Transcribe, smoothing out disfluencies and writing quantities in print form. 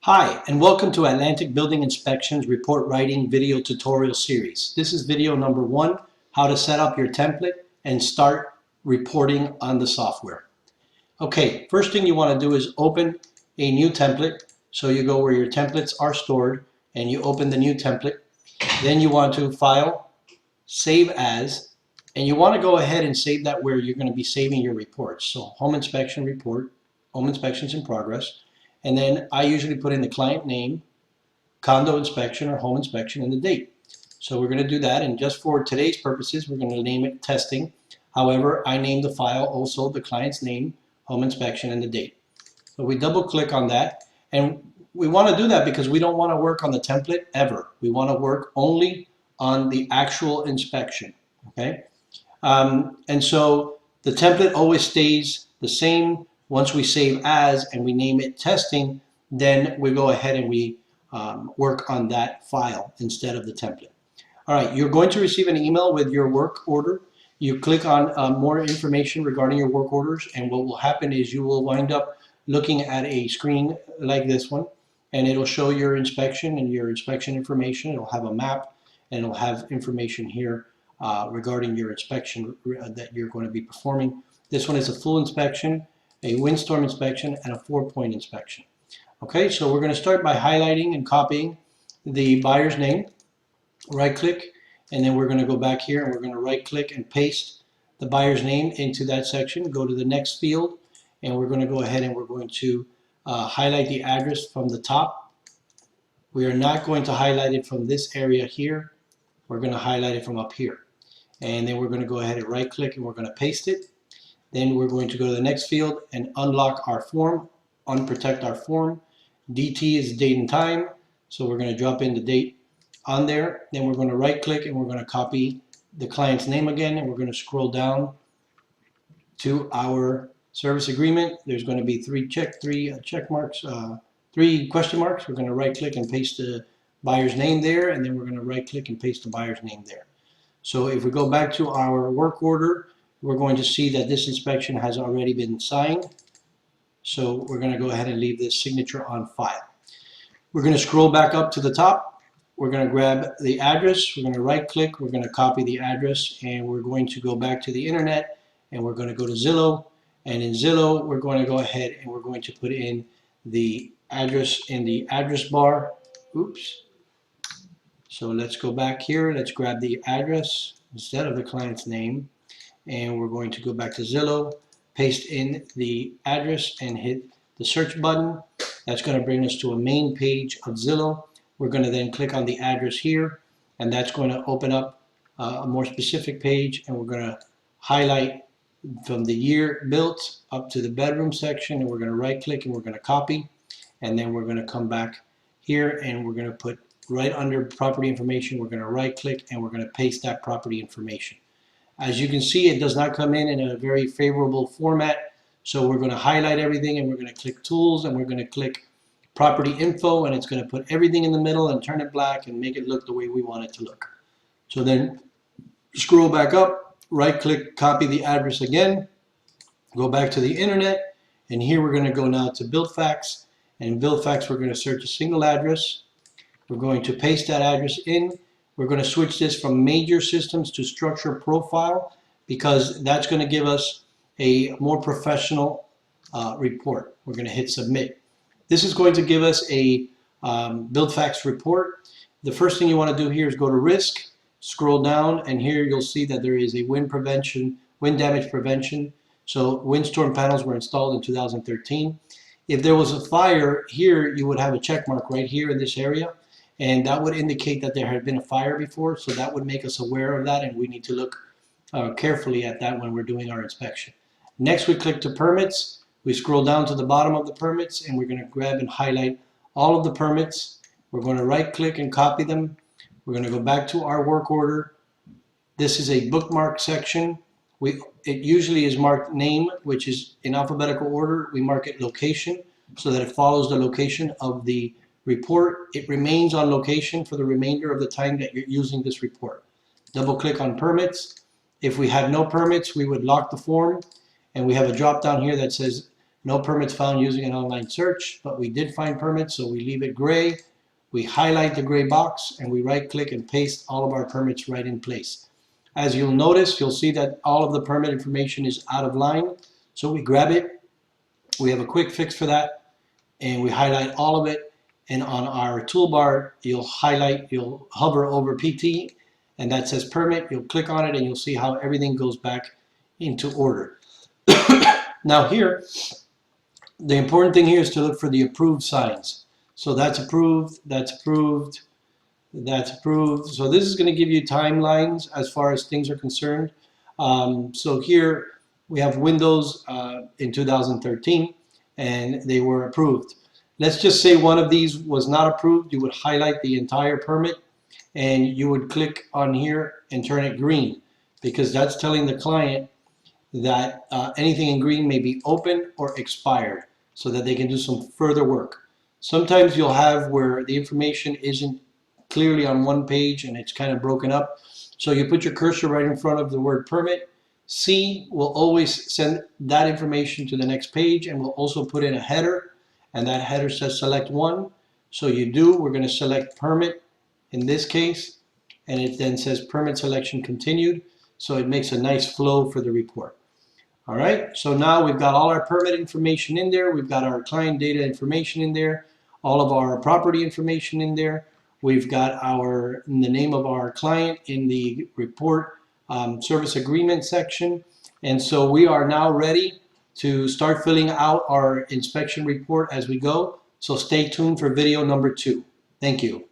Hi, and welcome to Atlantic Building Inspections Report Writing Video Tutorial Series. This is video number 1, how to set up your template and start reporting on the software. Okay, first thing you want to do is open a new template. So you go where your templates are stored and you open the new template. Then you want to File, Save As, and you want to go ahead and save that where you're going to be saving your reports. So Home Inspection Report, Home Inspections in Progress. And then I usually put in the client name, condo inspection or home inspection, and the date. So we're going to do that, and just for today's purposes, we're going to name it testing. However, I named the file also the client's name, home inspection, and the date. So we double click on that, and we want to do that because we don't want to work on the template ever. We want to work only on the actual inspection, okay? And so the template always stays the same. Once we save as and we name it testing, then we go ahead and we work on that file instead of the template. All right, you're going to receive an email with your work order. You click on more information regarding your work orders, and what will happen is you will wind up looking at a screen like this one, and it'll show your inspection and your inspection information. It'll have a map, and it'll have information here regarding your inspection that you're going to be performing. This one is a full inspection, a windstorm inspection, and a 4-point inspection. Okay, so we're going to start by highlighting and copying the buyer's name. Right click, and then we're going to go back here and we're going to right click and paste the buyer's name into that section. Go to the next field, and we're going to go ahead and we're going to highlight the address from the top. We are not going to highlight it from this area here. We're going to highlight it from up here. And then we're going to go ahead and right click and we're going to paste it. Then we're going to go to the next field and unlock our form, unprotect our form. DT is date and time, so we're going to drop in the date on there. Then we're going to right click and we're going to copy the client's name again, and we're going to scroll down to our service agreement. There's going to be three check marks, 3 question marks. We're going to right click and paste the buyer's name there, and then we're going to right click and paste the buyer's name there. So if we go back to our work order, we're going to see that this inspection has already been signed. So we're going to go ahead and leave this signature on file. We're going to scroll back up to the top. We're going to grab the address. We're going to right click. We're going to copy the address, and we're going to go back to the internet, and we're going to go to Zillow. And in Zillow, we're going to go ahead and we're going to put in the address in the address bar. Oops. So let's go back here. Let's grab the address instead of the client's name. And we're going to go back to Zillow, paste in the address, and hit the search button. That's going to bring us to a main page of Zillow. We're going to then click on the address here, and that's going to open up a more specific page, and we're going to highlight from the year built up to the bedroom section, and we're going to right click and we're going to copy, and then we're going to come back here and we're going to put right under property information. We're going to right click and we're going to paste that property information. As you can see, it does not come in a very favorable format, so we're going to highlight everything and we're going to click Tools and we're going to click Property Info, and it's going to put everything in the middle and turn it black and make it look the way we want it to look. So then scroll back up, right click, copy the address again, go back to the internet, and here we're going to go now to BuildFax, and in BuildFax we're going to search a single address. We're going to paste that address in. We're going to switch this from major systems to structure profile because that's going to give us a more professional report. We're going to hit submit. This is going to give us a BuildFax report. The first thing you want to do here is go to risk, scroll down, and here you'll see that there is a wind damage prevention. So windstorm panels were installed in 2013. If there was a fire here, you would have a check mark right here in this area. And that would indicate that there had been a fire before, so that would make us aware of that, and we need to look carefully at that when we're doing our inspection. Next, we click to permits. We scroll down to the bottom of the permits, and we're going to grab and highlight all of the permits. We're going to right click and copy them. We're going to go back to our work order. This is a bookmark section. It usually is marked name, which is in alphabetical order. We mark it location so that it follows the location of the report. It remains on location for the remainder of the time that you're using this report. Double click on permits. If we had no permits, we would lock the form, and we have a drop down here that says No permits found using an online search, but we did find permits, so we leave it gray. We highlight the gray box and we right click and paste all of our permits right in place. As you'll notice, you'll see that all of the permit information is out of line. So we grab it. We have a quick fix for that and we highlight all of it. And on our toolbar, you'll hover over PT and that says permit. You'll click on it and you'll see how everything goes back into order. Now here, the important thing here is to look for the approved signs. So that's approved, that's approved, that's approved. So this is going to give you timelines as far as things are concerned. So here we have windows in 2013 and they were approved. Let's just say one of these was not approved. You would highlight the entire permit and you would click on here and turn it green, because that's telling the client that anything in green may be open or expired so that they can do some further work. Sometimes you'll have where the information isn't clearly on one page and it's kind of broken up. So you put your cursor right in front of the word permit. C will always send that information to the next page, and we'll also put in a header, and that header says select one. So we're going to select permit in this case, and it then says permit selection continued. So it makes a nice flow for the report. All right, so now we've got all our permit information in there. We've got our client data information in there, all of our property information in there. We've got the name of our client in the report service agreement section. And so we are now ready to start filling out our inspection report as we go. So stay tuned for video number 2. Thank you.